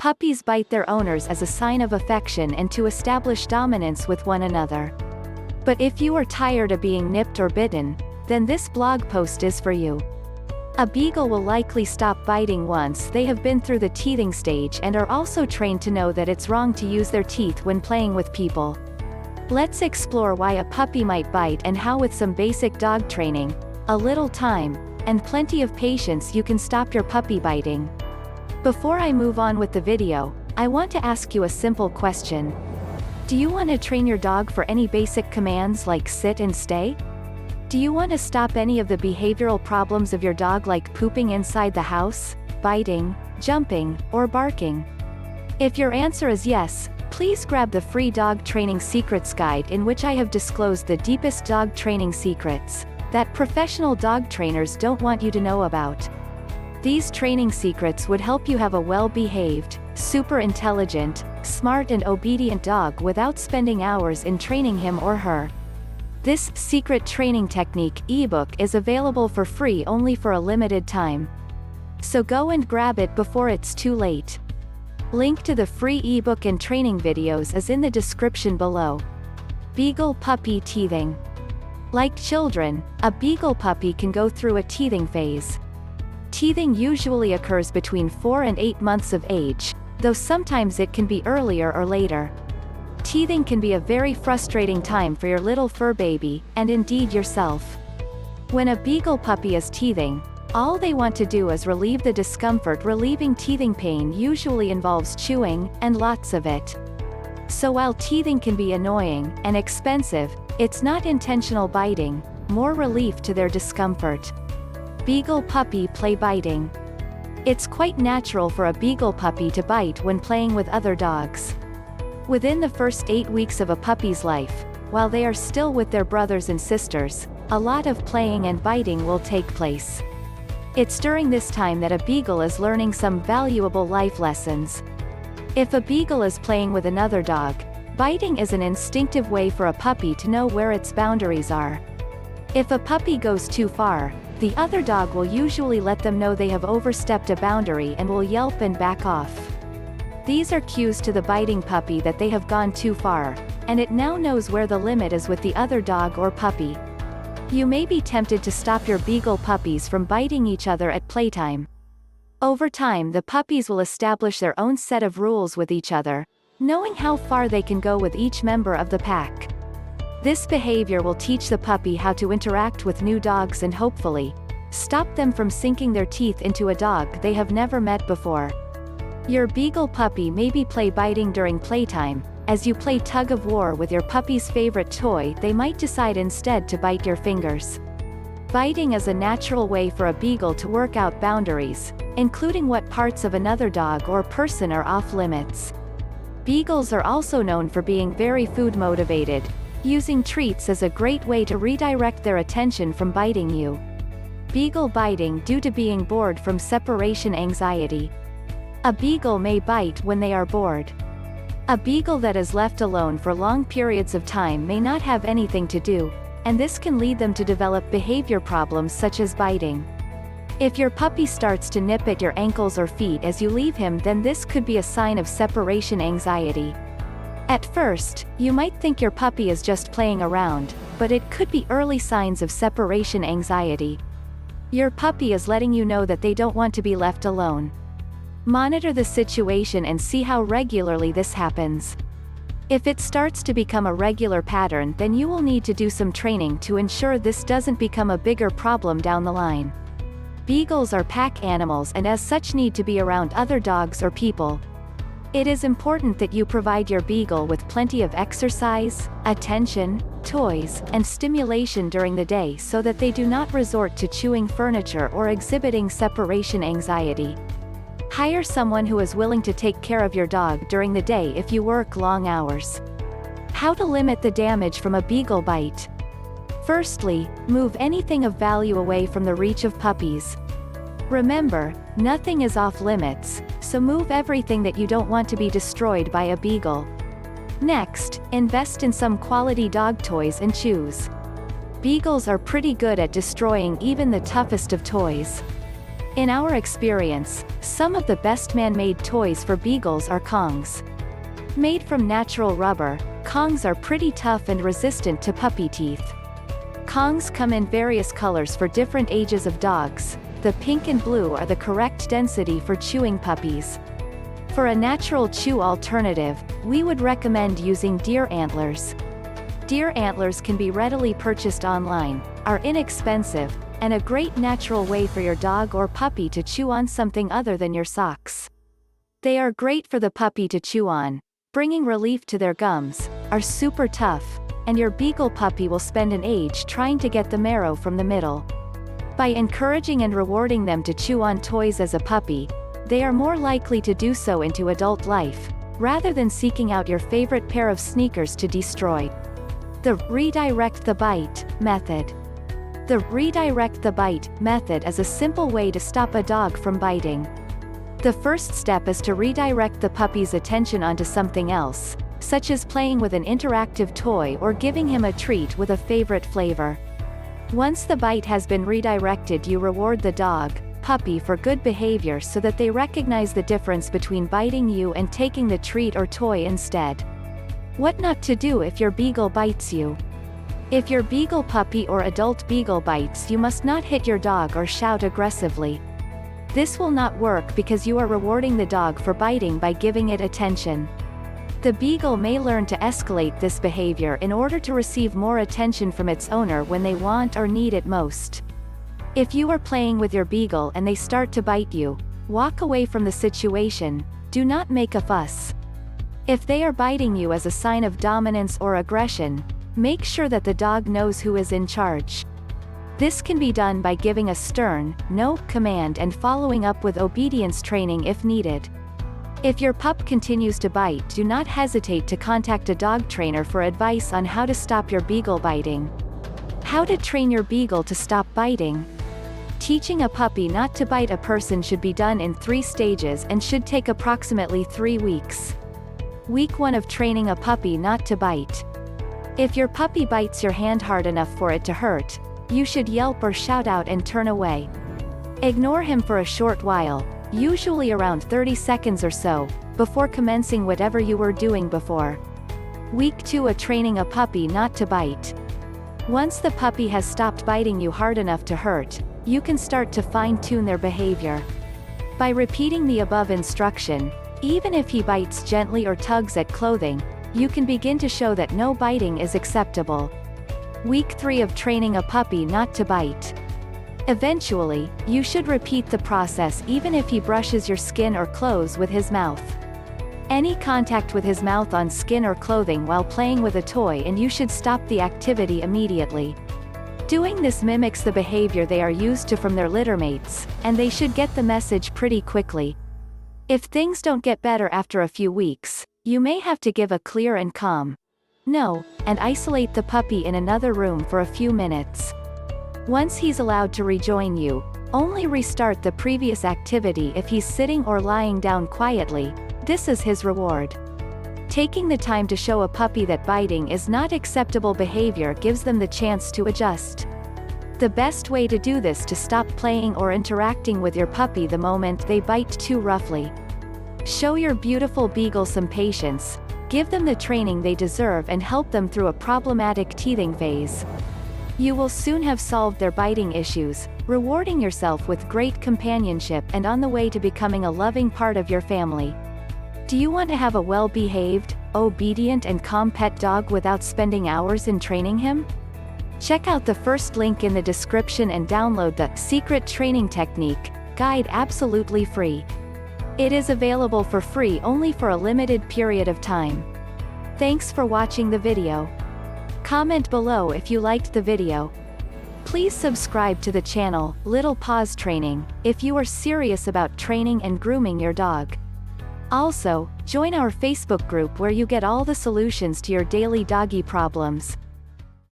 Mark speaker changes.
Speaker 1: Puppies bite their owners as a sign of affection and to establish dominance with one another. But if you are tired of being nipped or bitten, then this blog post is for you. A beagle will likely stop biting once they have been through the teething stage and are also trained to know that it's wrong to use their teeth when playing with people. Let's explore why a puppy might bite and how with some basic dog training, a little time, and plenty of patience you can stop your puppy biting. Before I move on with the video, I want to ask you a simple question. Do you want to train your dog for any basic commands like sit and stay? Do you want to stop any of the behavioral problems of your dog like pooping inside the house, biting, jumping, or barking? If your answer is yes, please grab the free Dog Training Secrets Guide in which I have disclosed the deepest dog training secrets that professional dog trainers don't want you to know about. These training secrets would help you have a well-behaved, super intelligent, smart and obedient dog without spending hours in training him or her. This secret training technique ebook is available for free only for a limited time. So go and grab it before it's too late. Link to the free ebook and training videos is in the description below. Beagle puppy teething. Like children, a beagle puppy can go through a teething phase. Teething usually occurs between 4 and 8 months of age, though sometimes it can be earlier or later. Teething can be a very frustrating time for your little fur baby, and indeed yourself. When a beagle puppy is teething, all they want to do is relieve the discomfort. Relieving teething pain usually involves chewing, and lots of it. So while teething can be annoying and expensive, it's not intentional biting, more relief to their discomfort. Beagle puppy play biting. It's quite natural for a beagle puppy to bite when playing with other dogs. Within the first 8 weeks of a puppy's life, while they are still with their brothers and sisters, a lot of playing and biting will take place. It's during this time that a beagle is learning some valuable life lessons. If a beagle is playing with another dog, biting is an instinctive way for a puppy to know where its boundaries are. If a puppy goes too far, the other dog will usually let them know they have overstepped a boundary and will yelp and back off. These are cues to the biting puppy that they have gone too far, and it now knows where the limit is with the other dog or puppy. You may be tempted to stop your beagle puppies from biting each other at playtime. Over time, the puppies will establish their own set of rules with each other, knowing how far they can go with each member of the pack. This behavior will teach the puppy how to interact with new dogs and hopefully stop them from sinking their teeth into a dog they have never met before. Your beagle puppy may be play biting during playtime. As you play tug of war with your puppy's favorite toy, they might decide instead to bite your fingers. Biting is a natural way for a beagle to work out boundaries, including what parts of another dog or person are off limits. Beagles are also known for being very food motivated, using treats as a great way to redirect their attention from biting you. Beagle biting due to being bored from separation anxiety. A beagle may bite when they are bored. A beagle that is left alone for long periods of time may not have anything to do, and this can lead them to develop behavior problems such as biting. If your puppy starts to nip at your ankles or feet as you leave him, then this could be a sign of separation anxiety. At first, you might think your puppy is just playing around, but it could be early signs of separation anxiety. Your puppy is letting you know that they don't want to be left alone. Monitor the situation and see how regularly this happens. If it starts to become a regular pattern, then you will need to do some training to ensure this doesn't become a bigger problem down the line. Beagles are pack animals and as such need to be around other dogs or people. It is important that you provide your beagle with plenty of exercise, attention, toys, and stimulation during the day so that they do not resort to chewing furniture or exhibiting separation anxiety. Hire someone who is willing to take care of your dog during the day if you work long hours. How to limit the damage from a beagle bite. Firstly, move anything of value away from the reach of puppies. Remember, nothing is off limits, so move everything that you don't want to be destroyed by a beagle. Next, invest in some quality dog toys and chews. Beagles are pretty good at destroying even the toughest of toys. In our experience, some of the best man-made toys for beagles are Kongs. Made from natural rubber, Kongs are pretty tough and resistant to puppy teeth. Kongs come in various colors for different ages of dogs. The pink and blue are the correct density for chewing puppies. For a natural chew alternative, we would recommend using deer antlers. Deer antlers can be readily purchased online, are inexpensive, and a great natural way for your dog or puppy to chew on something other than your socks. They are great for the puppy to chew on, bringing relief to their gums, are super tough, and your beagle puppy will spend an age trying to get the marrow from the middle. By encouraging and rewarding them to chew on toys as a puppy, they are more likely to do so into adult life, rather than seeking out your favorite pair of sneakers to destroy. The redirect the bite method. The redirect the bite method is a simple way to stop a dog from biting. The first step is to redirect the puppy's attention onto something else, such as playing with an interactive toy or giving him a treat with a favorite flavor. Once the bite has been redirected, you reward the dog, puppy for good behavior so that they recognize the difference between biting you and taking the treat or toy instead. What not to do if your beagle bites you. If your beagle puppy or adult beagle bites, you must not hit your dog or shout aggressively. This will not work because you are rewarding the dog for biting by giving it attention. The beagle may learn to escalate this behavior in order to receive more attention from its owner when they want or need it most. If you are playing with your beagle and they start to bite you, walk away from the situation, do not make a fuss. If they are biting you as a sign of dominance or aggression, make sure that the dog knows who is in charge. This can be done by giving a stern, no command and following up with obedience training if needed. If your pup continues to bite, do not hesitate to contact a dog trainer for advice on how to stop your beagle biting. How to train your beagle to stop biting. Teaching a puppy not to bite a person should be done in 3 stages and should take approximately 3 weeks. Week 1 of training a puppy not to bite. If your puppy bites your hand hard enough for it to hurt, you should yelp or shout out and turn away. Ignore him for a short while, usually around 30 seconds or so, before commencing whatever you were doing before. Week 2 of training a puppy not to bite. Once the puppy has stopped biting you hard enough to hurt, you can start to fine-tune their behavior. By repeating the above instruction, even if he bites gently or tugs at clothing, you can begin to show that no biting is acceptable. Week 3 of training a puppy not to bite. Eventually, you should repeat the process even if he brushes your skin or clothes with his mouth. Any contact with his mouth on skin or clothing while playing with a toy, and you should stop the activity immediately. Doing this mimics the behavior they are used to from their littermates, and they should get the message pretty quickly. If things don't get better after a few weeks, you may have to give a clear and calm no, and isolate the puppy in another room for a few minutes. Once he's allowed to rejoin you, only restart the previous activity if he's sitting or lying down quietly. This is his reward. Taking the time to show a puppy that biting is not acceptable behavior gives them the chance to adjust. The best way to do this to stop playing or interacting with your puppy the moment they bite too roughly. Show your beautiful beagle some patience, give them the training they deserve and help them through a problematic teething phase. You will soon have solved their biting issues, rewarding yourself with great companionship and on the way to becoming a loving part of your family. Do you want to have a well-behaved, obedient and calm pet dog without spending hours in training him? Check out the first link in the description and download the Secret Training Technique guide absolutely free. It is available for free only for a limited period of time. Thanks for watching the video. Comment below if you liked the video. Please subscribe to the channel, Little Paws Training, if you are serious about training and grooming your dog. Also, join our Facebook group where you get all the solutions to your daily doggy problems.